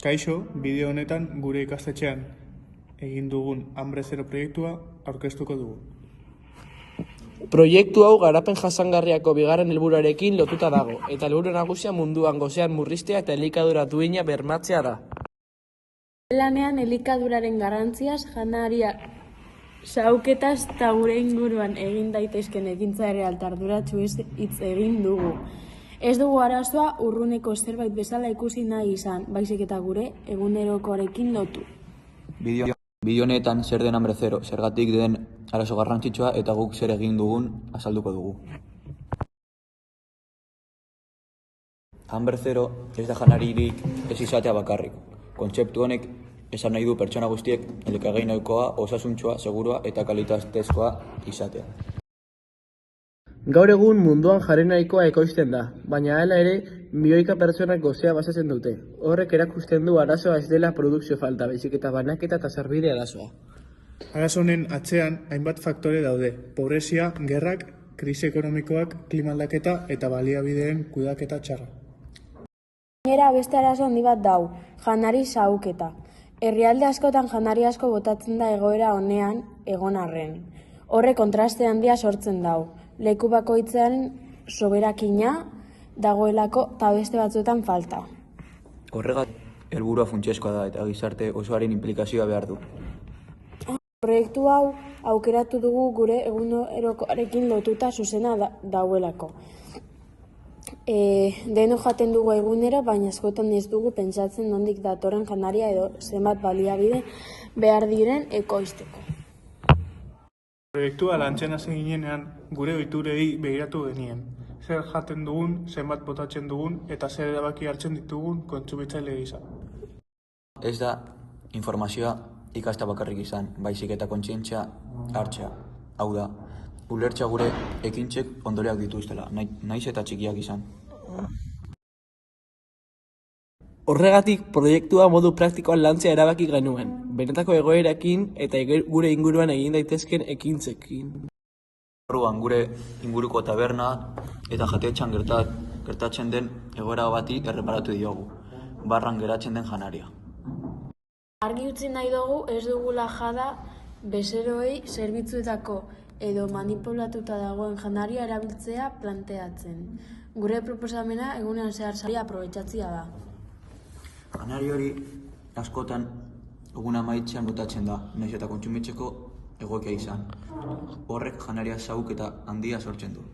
Kaixo, bideo honetan gure ikastetxean egin dugun Hambre Zero proiektua aurkeztuko dugu. Proiektu hau garapen jasangarriako bigarren helburuarekin lotuta dago, eta helburu nagusia munduan gosean murriztea eta elikadura duina bermatzea da. Lanean elikaduraren garrantziaz, janaria xahuketaz eta gure inguruan egin daitezken ekintza ere arduratsuez hitz egin dugu. Ez dugu arazoa urruneko zerbait bezala ikusi nahi izan, baizik eta gure egunerokoarekin lotu. Bideo honetan zer den Hambre Zero, zergatik den arazo garrantzitsua eta guk zer egin dugun azalduko dugu. Hambre Zero ez da janaririk ez izatea bakarrik. Kontzeptu honek esan nahi du pertsona guztiek elikagai nahikoa, osasuntsua, segurua eta kalitatezkoa izatea. Gaur egun munduan jaren nahikoa ekoizten da, baina hala ere, milioika pertsonak gozea basatzen dute. Horrek erakusten du arazoa ez dela produkzio falta, baizik eta banaketa eta sarbide arazoa. Arazo honen atzean hainbat faktore daude: pobrezia, gerrak, krisi ekonomikoak, klima aldaketa eta baliabideen kudeaketa txarra. Gainera beste arazo handi bat dau, janari xahuketa. Herrialde askotan janari asko botatzen da egoera honean egon arren. Horrek kontraste handia sortzen dau. Leku bakoitzaren soberakina dagoelako eta beste batzuetan falta. Horregatik helburua funtsezkoa da eta gizarte osoaren inplikazioa behar du. Proiektu hau aukeratu dugu gure egunerokoarekin lotuta zuzena dauelako. Deno jaten dugu egunero, baina askotan ez dugu pentsatzen nondik datorren janaria edo zenbat baliabide behar diren ekoizteko. Proiektua lantzen hasi ginenean gure ohiturei begiratu genien. Zer jaten dugun, zenbat botatzen dugun eta zer erabaki hartzen ditugun kontsumitzaile gisa. Ez da informazioa ikasta bakarrik izan, baizik eta kontzientzia hartzea. Hau da, ulertzea gure ekintzek ondorioak dituztela, naiz eta txikiak izan. Horregatik, proiektua modu praktikoan lantzea erabaki genuen, benetako egoerakin eta gure inguruan egin daitezken ekintzekin. Orduan gure inguruko taberna eta jatetxean gertatzen den egoera bati erreparatu diogu, barran geratzen den janaria. Argi utzi nahi dugu ez dugula jada bezeroei zerbitzuetako edo manipulatuta dagoen janaria erabiltzea planteatzen. Gure proposamena egunean zehar saria aprobetxatzea da. Janari hori askotan egun amaitzean botatzen da, nahiz eta kontsumitzeko egokia izan. Horrek janaria xahuketa handia sortzen du.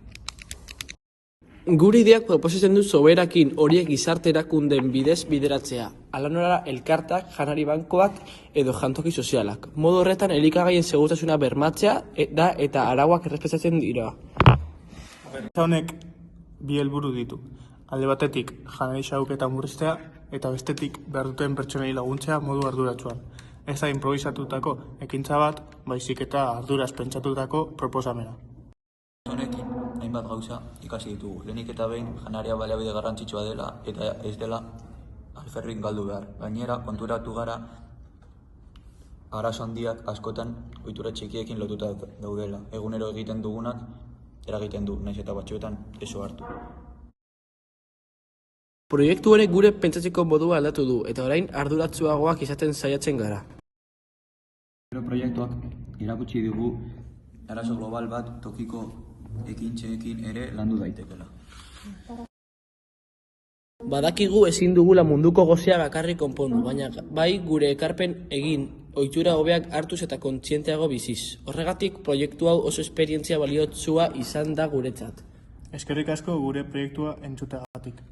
Gure ideak proposatzen du soberakin horiek gizarte erakundeen bidez bideratzea, hala nola elkartak, janari bankoak edo jantoki sozialak. Modu horretan elikagaien segurtasuna bermatzea da eta arauak errespetatzen dira. Honek bi helburu ditu. Alde batetik janari xahuketa murriztea eta bestetik behar duten pertsonei laguntzea modu arduratsuan. Ez da improvisatutako ekintza bat, baizik eta arduraz pentsatutako proposamena. Honekin, hainbat gauza ikasi ditugu. Lehenik eta behin janaria baliabide garrantzitsua dela eta ez dela alferrik galdu behar. Gainera, konturatu gara arazo handiak askotan ohitura txikiekin lotuta daudela. Egunero egiten dugunak eragiten du, nahiz eta batzuetan eso hartu. Proiektu honek gure pentsatzeko modua aldatu du eta orain arduratsuagoak izaten saiatzen gara. Proiektuak erakutsi digu arazo global bat tokiko ekintzeekin ere landu daitekela. Badakigu ezin dugula munduko gozea bakarrik konpondu, baina bai gure ekarpen egin, ohitura hobeak hartuz eta kontzienteago biziz. Horregatik proiektu hau oso esperientzia baliotsua izan da guretzat. Eskerrik asko gure proiektua entzuteagatik.